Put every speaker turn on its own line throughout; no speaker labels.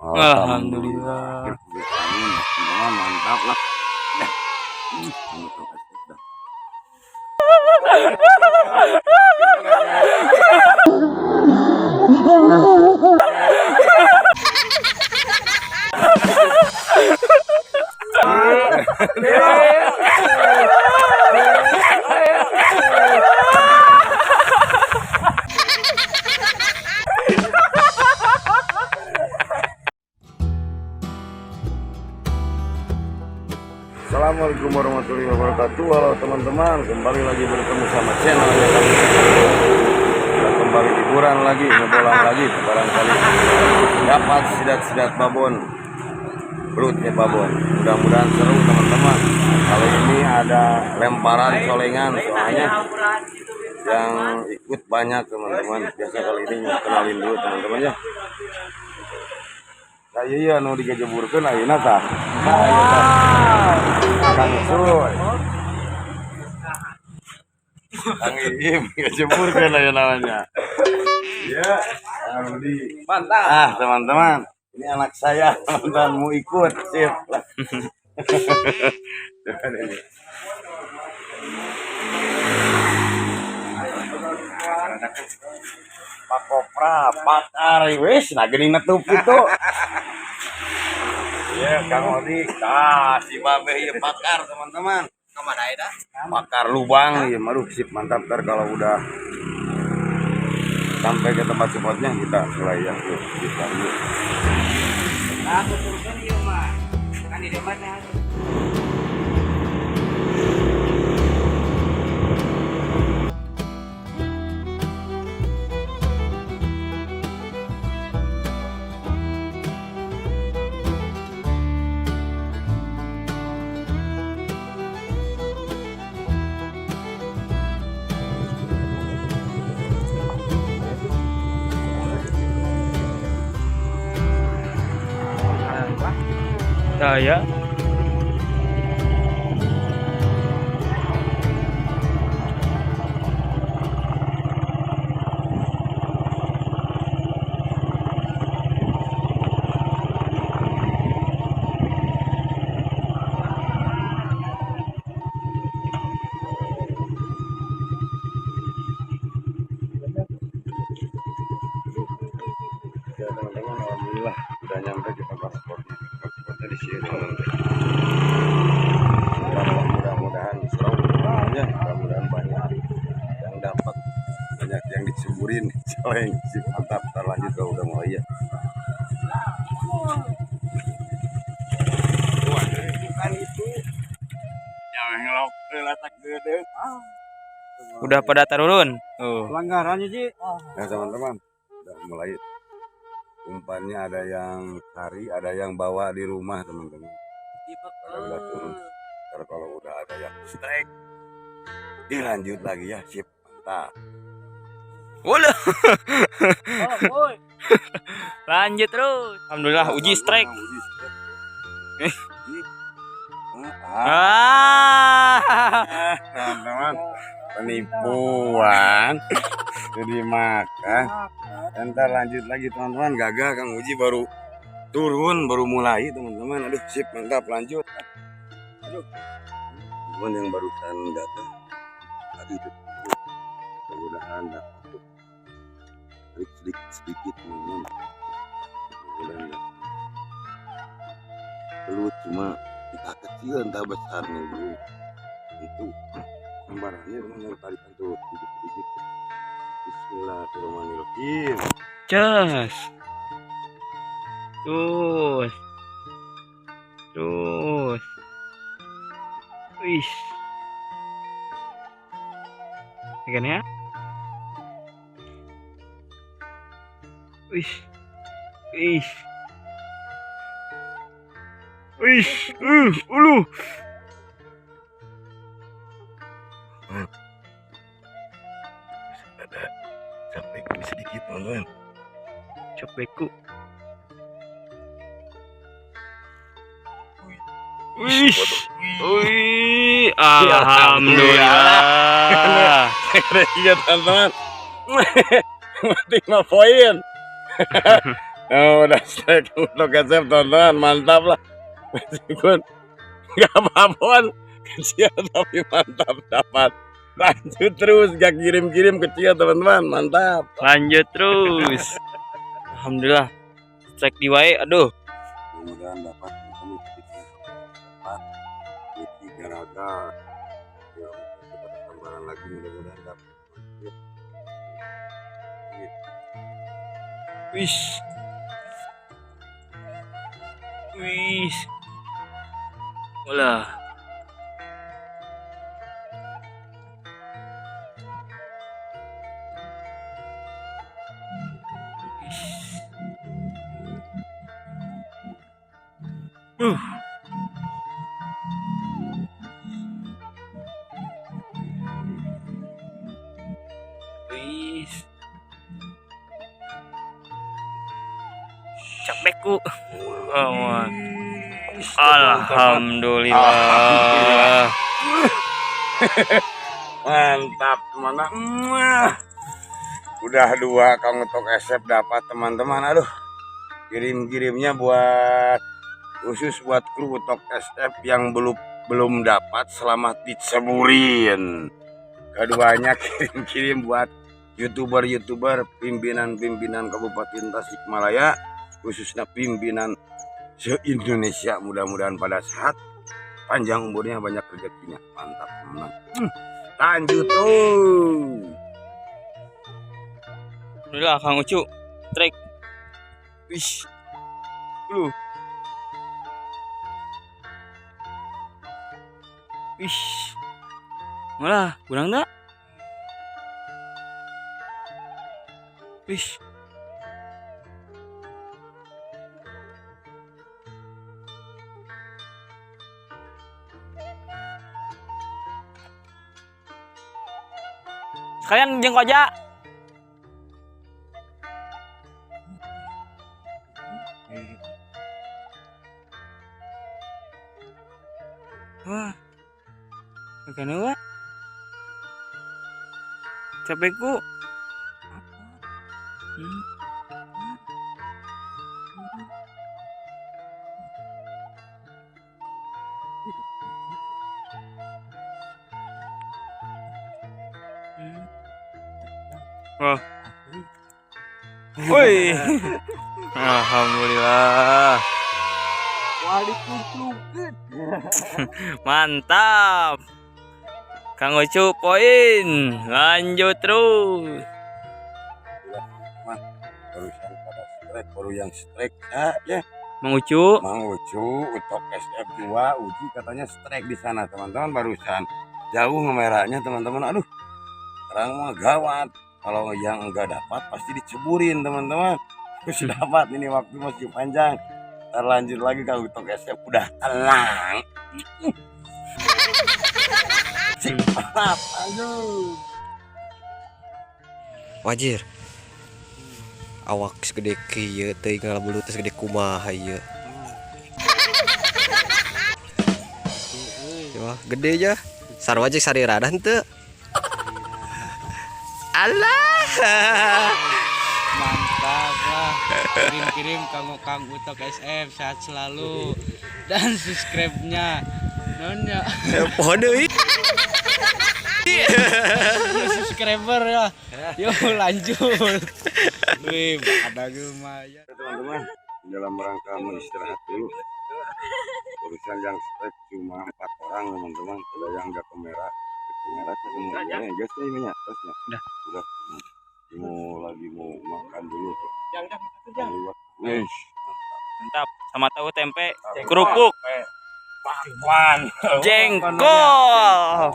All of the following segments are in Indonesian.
Alhamdulillah.
Mantap lah. Assalamualaikum warahmatullahi wabarakatuh. Halo teman-teman, kembali lagi bertemu sama channelnya kami. Kita kembali liburan lagi, ngebolang lagi. Barangkali dapat sidat-sidat babon, perutnya babon. Mudah-mudahan seru teman-teman. Kali ini ada lemparan colengan, soalnya yang ikut banyak teman-teman. Biasa kali ini kenalin dulu teman-teman ya. Saya iya nu digejeburkeun ayeuna tah. Kang Suy. Kang Iim gejeburkeun aya namanya. Ya, Rudi. Mantap. Ah, teman-teman, ini anak saya, teman-teman mau ikut, sip. Pak Kopra, Pak Ari, wis, nah geuning netup itu. Iya, Kang Odi, si Babe ya pakar teman-teman. Kemana ya? Pakar lubang, ya maruh sip mantap ter kalau udah sampai ke tempat spotnya kita mulai ya kita yuk. Nah, turun yuk mah, kan di depannya.
Saya
Ya teman-teman, alhamdulillah udah nyampe di tempat spotnya. Spotnya di sini. Mudah-mudahan seru ya, mudah-mudahan banyak yang dapat, banyak yang diceburin. Selain si mantap, kita lanjut kalau udah mulai ya. Bukan itu. Yang ngelok letak gede.
udah pada turun.
Pelanggarannya sih. Nah teman-teman, udah mulai. Umpannya ada yang cari, ada yang bawa di rumah teman-teman. Udah turun. Ntar kalau udah ada yang strike, dilanjut lagi ya, sip mantap.
Walah. Lanjut terus. Alhamdulillah uji strike.
Teman-teman, penipuan jadi makan. Ntar lanjut lagi teman-teman, gagal Kang Uji baru turun, baru mulai teman-teman. Aduh sip mantap, lanjut. Aduh, teman yang barusan gagal tadi itu mudah-mudahan dapat sedikit teman-teman. Mudah-mudahan belut cuma kita kecil entah besarnya dulu itu gambarannya teman-teman, tarikan tuh sedikit. Bismillahirrahmanirrahim.
Cas. Terus. Wih. Ikan ya. Wih. Ulu.
Ada sampai sedikit teman-teman.
Copeku. Wih, alhamdulillah.
Iya teman-teman. 5 poin. Oh, udah strike untuk SF tonton, mantap lah. Meskipun nggak apa-apa, kecil tapi mantap dapat. Lanjut terus, gak kirim-kirim kecil teman-teman, mantap.
Lanjut terus. Alhamdulillah. Strike di wae, aduh.
Mudah-mudahan dapat kami dapat tiga raga. Ya, dapat tambahan lagi mudah-mudahan dapat.
Wis. Wis. Walah. Uh. Wis. Capekku. Oh, alhamdulillah.
Mantap mana? Udah dua Kang untuk SF dapat teman-teman. Aduh, kirim-kirimnya buat khusus buat kru untuk SF yang belum dapat, selamat diceburin. Keduanya kirim-kirim buat youtuber pimpinan Kabupaten Tasikmalaya, khususnya pimpinan se-Indonesia. Mudah-mudahan pada saat panjang umurnya, banyak rezekinya. Mantap teman. Lanjut tuh.
Alhamdulillah Kang Ucu. Strike. Wis. Lu. Wis. Malah kurang enggak? Wis. Kalian jengkok aja. Wah. Kenapa? Capekku. Wah. Woi. Alhamdulillah. Mantap. Kang Ucu poin. Lanjut terus.
Barusan pada strike, baru yang strike ya.
Mang Ucu.
Mang Ucu untuk SF2 uji katanya strike di sana teman-teman, barusan jauh ngemerahnya teman-teman. Aduh, terang mah gawat. Kalau yang enggak dapat pasti diceburin teman-teman. Terus dapat, ini waktu masih panjang. Terlanjut lagi kalau untuk SF udah tenang. Mantap, aduh.
Wajir. Awak segede kieu teuing ngalabulu teh segede kumaha ieu. Wah, gede aja. Sarua jeung sarirada henteu. Alah.
Mantap lah. Kirim-kirim Kang Utok SF sehat selalu dan subscribe-nya nonnya
Pohon deui.
subscriber ya. Yuk lanjut. Wih, ada lumayan.
Teman-teman, dalam rangka istirahat dulu. Urusan yang strike cuma 4 orang teman-teman. Udah yang enggak ke merah semua. Ya, guys, ini ya, terusnya. Udah. Mau makan dulu. Wih,
Mantap. Sama tahu tempe, kerupuk,
bakwan,
jengkol.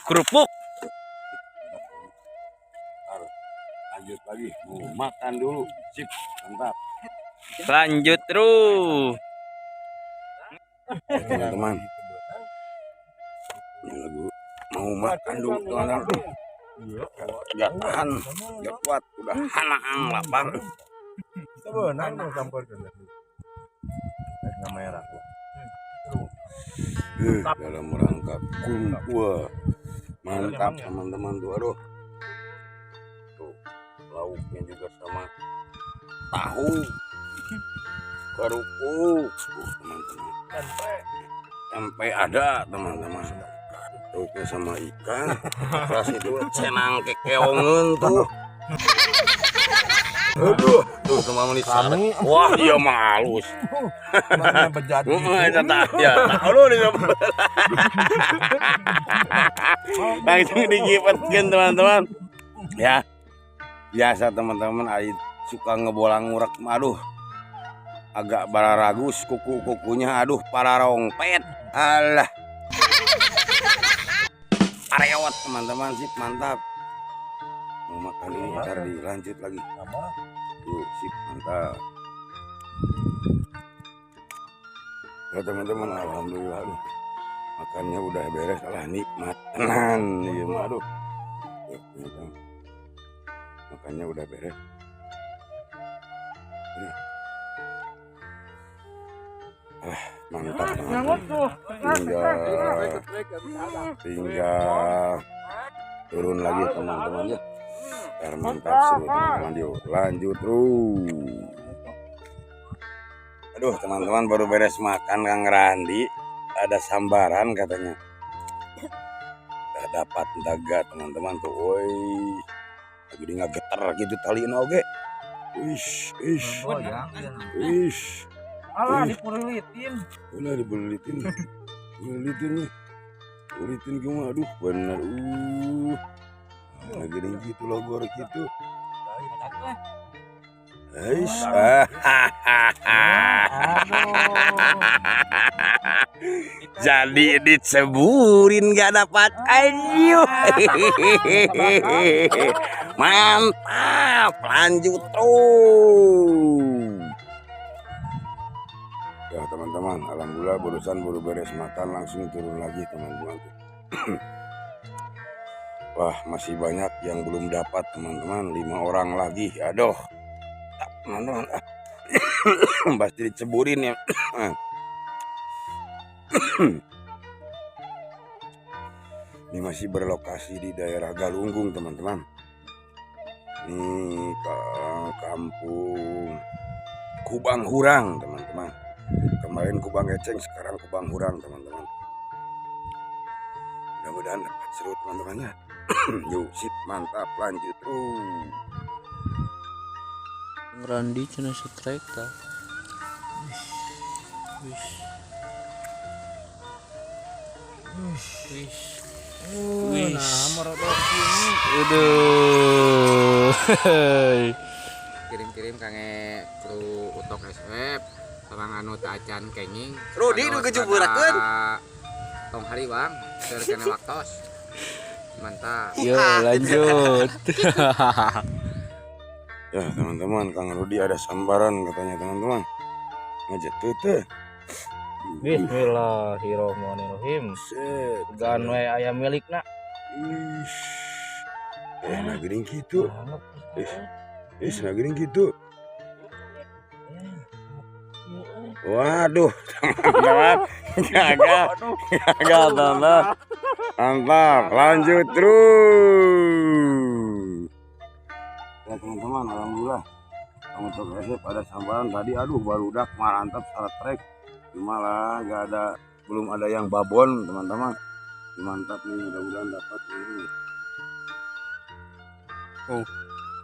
Kerupuk.
lanjut lagi, mau makan dulu. Sip, mantap.
Lanjut terus.
Teman-teman, mau makan dulu teman-teman. Gak tahan, gak kuat, udah hanang lapar.
Sebenarnya mau campur ke merah.
Dalam rangka kumpul, mantap teman-teman tuh, aduh. Tuh, lauknya juga sama tahu kerupuk teman-teman. Tempe ada teman-teman, lauknya sama ikan. Terus itu cenang kekeongan tuh. Aduh, tuh teman-teman disana. Wah, iya malus.
Mana bejat gitu.
Ya, tahu lu nih. Langsung digipetkeun teman-teman. Ya. Biasa teman-teman ai suka ngebolang ngurak, aduh. Agak bararagus kuku-kukunya, aduh pararongpet. Alah. Arewat teman-teman, sip mantap. Mau makan ini ntar dilanjut lagi. Yuk, sip mantap. Ya teman-teman, alhamdulillah aduh. Makannya udah beres, lah nikmat tenan. Iya mah aduh. Yuk, teman-teman. Makannya udah beres. Ini. Mantap tinggal turun lagi teman-teman ya. Biar mantap seru teman-teman. Yuk lanjut terus. Aduh teman-teman, baru beres makan Kang Randi, ada sambaran katanya. Udah dapat daga teman-teman tuh. Woi, lagi di ngageter gitu taliin oge. Ish.
Alah dipulilitin.
Ulah dibelitin. Nih. Ulitin gimana? Aduh bener. Lagi gitu logor gitu. Aish. Jadi diceburin gak dapat ayo. Mantap, lanjut terus. Ya teman-teman, alhamdulillah barusan baru beres makan langsung turun lagi teman-teman. Wah masih banyak yang belum dapat teman-teman, 5 orang lagi. Aduh teman-teman, pasti diceburin ya. Ini masih berlokasi di daerah Galunggung teman-teman. Ini ke kampung Kubang Hurang teman-teman. Kemarin Kubang Eceng, sekarang Kubang Hurang teman-teman. Mudah-mudahan dapat seru teman-temannya. Yuk sip mantap, lanjut terus.
Randi cina strike ta.
Nah, merodok ini.
Aduh.
Kirim-kirim kange kru utok SF sareng anu tacan kenging.
Rudi nu kejuburakeun.
Tong hari bang, keur kene waktos. Mantap.
Yo lanjut.
Ya teman-teman, Kang Rudi ada sambaran katanya teman-teman. Ngajak teh.
Bismillahirrahmanirrahim.
Set.
Gan we aya milikna.
Ish. Nah gering gitu. Nah gering gitu. Waduh, teman-teman. Gagal teman-teman. Mantap, lanjut terus. Ya teman-teman, alhamdulillah. Untuk resep ada sambaran tadi, aduh baru udah mantap salah trek. Cuma lah belum ada yang babon teman-teman. Mantap nih, mudah-mudahan dapat ini.
Oh,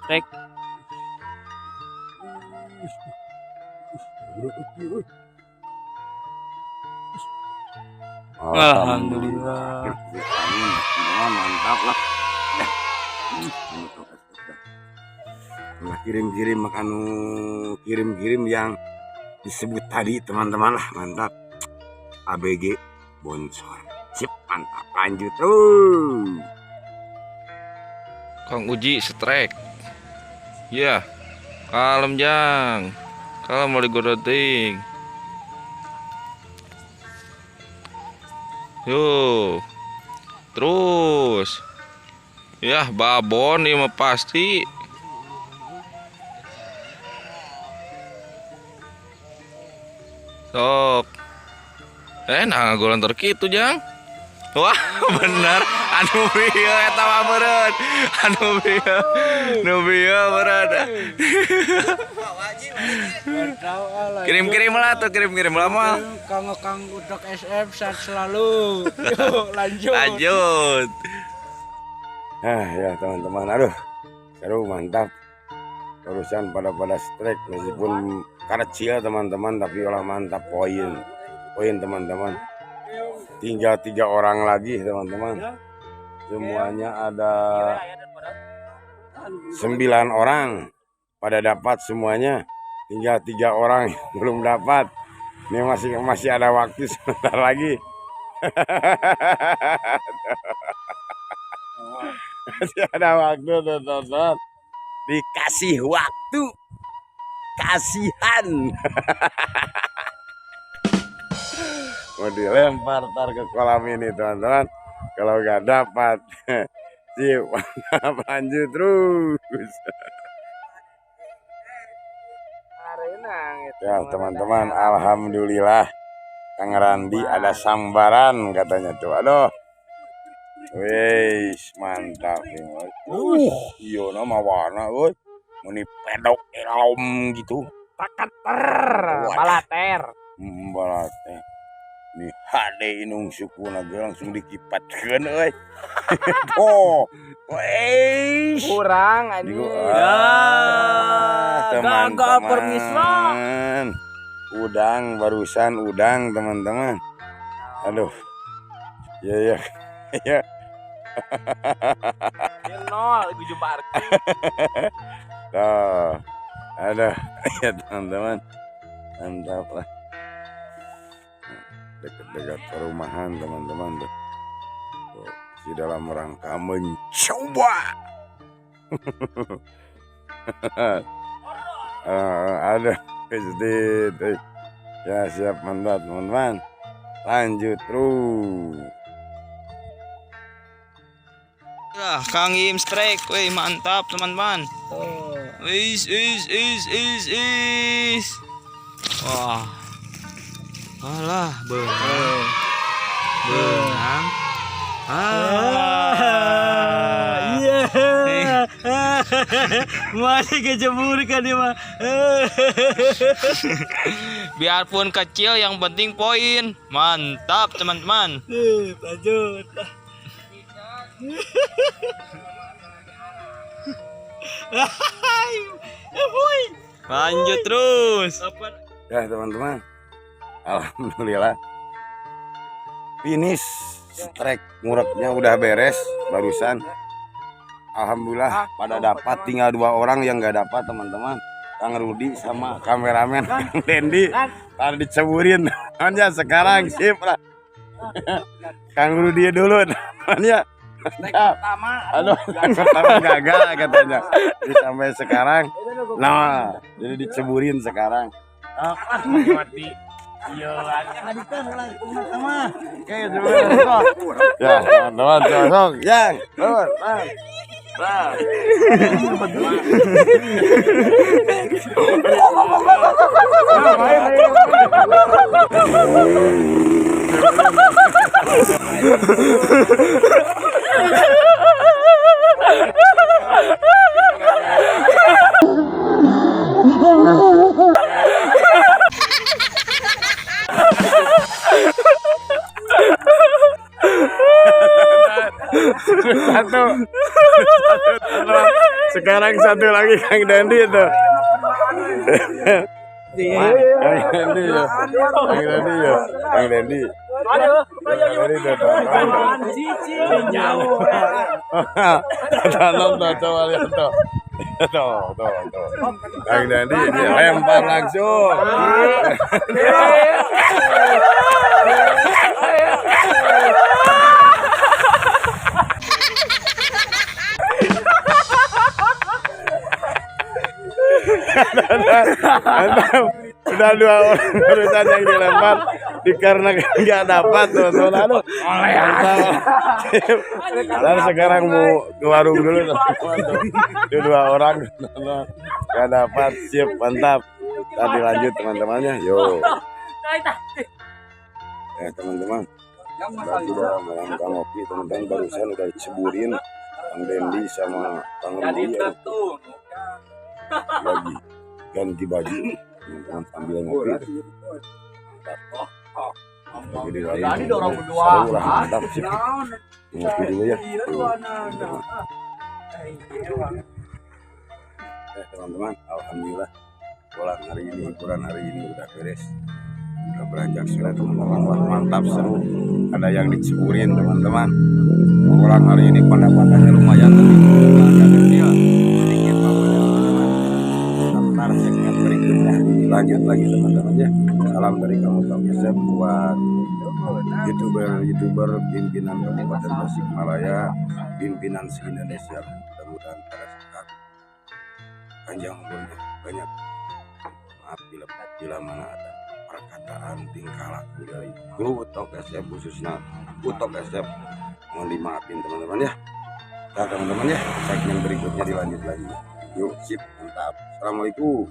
trek. Alhamdulillah.
Mantap lah. Kirim-kirim makan, kirim-kirim yang disebut tadi teman-teman lah, mantap. ABG Bonsor. Sip, mantap. Lanjut terus.
Kang Uji strike. Ya. Kalem jang. Kalem mau digoroting. Yo. Terus. Ya, babon ini mah pasti. Sok. Nah golan terkitu jang. Wah bener anu bieu eta mah meureun. Anu bieu meureun. Kirim-kirim lah tuh, kirim-kirim lah mah.
Kang Utok SM sehat selalu. Yuk lanjut.
Lanjut.
Ya teman-teman, aduh seru mantap. Urusan pada strike meskipun kecil teman-teman, tapi olah mantap poin teman-teman. Tinggal 3 orang lagi teman-teman. Semuanya ada 9 orang pada dapat semuanya. Tinggal 3 orang yang belum dapat. Ini masih ada waktu sebentar lagi. Masih ada waktu teman-teman. Dikasih waktu. Kasihan. Mau dilempar tar ke kolam ini teman-teman. Kalau nggak dapat, sip, lanjut terus. Ya teman-teman, alhamdulillah Kang Randi ada sambaran katanya tuh. Aduh, wes mantap. Iya nama warna, meni pedok elom gitu.
Balater.
Balater. Nih hade inung suku naga langsung dikipatkeun euy. Oh, wes
Kurang anjing.
Teman-teman. Udang barusan udang teman-teman. Aduh. Ya.
Nol tujuh parkir.
Tuh. Aduh, ya teman-teman. Mantap lah. Dekat-dekat perumahan teman-teman tuh. Di dalam rangka mencoba. Ada sedikit. Ya siap mantap teman-teman. Lanjut terus.
Kang Im strike, wih mantap teman-teman. Is. Wah. Alah, benang. Iya. Masih kecebur kan dia mah. Biarpun kecil yang penting poin. Mantap teman-teman. Lanjut. Lanjut terus.
Ya teman-teman, alhamdulillah finish strike ngureknya udah beres barusan. Alhamdulillah pada dapat, tinggal 2 orang yang nggak dapat teman-teman. Kang Rudi sama kameramen Kang Dendi tadi diceburin aja. Sekarang sip lah. Kang Rudi dulu namanya. Aduh, pertama gagal katanya. Jadi sampai sekarang, nah, jadi diceburin sekarang. Mati. Iya, oke, ya, teman-teman, cocok, yang, turun, satu. Sekarang satu lagi Kang Dendi itu. Kang Dendi. Kang Dendi dilempar langsung. Udah 2 orang barusan yang dilempar dikarenakan nggak dapat teman-teman. Aduh, dan sekarang mau ke warung dulu teman-teman. Itu 2 orang nggak dapat, siap mantap. Tadi lanjut teman-temannya, yo. Ya teman-teman, Berarti dalam Kang Opi teman-teman barusan udah ceburin Kang Dendi sama Kang Rudi ya. Lagi ganti baju teman-teman sambil ngopi. Lagi di lain seru lah, mantap sih. Ngopi dulu ya. Teman-teman, alhamdulillah pulang hari ini, hiburan hari ini udah beres, udah beranjak sore teman-teman. Wah, mantap, seru, ada yang diceburin teman-teman. Pulang hari ini pendapatannya lumayan, tapi agak kecil sedikit pokoknya teman-teman. Ntar segmen berikutnya lanjut lagi teman-teman ya. Salam dari Kang Utok Yosep buat youtuber pimpinan Kabupaten Tasikmalaya, pimpinan se-Indonesia. Mudah-mudahan pada sehat, panjang umurnya, banyak. Maaf bila mana ada perkataan tingkah laku dari kru Utok Yosep, khususnya Utok Yosep, mohon dimaafin teman-teman ya. Nah teman-teman ya, segmen berikutnya dilanjut lagi. Yuk, sip, mantap. Assalamualaikum.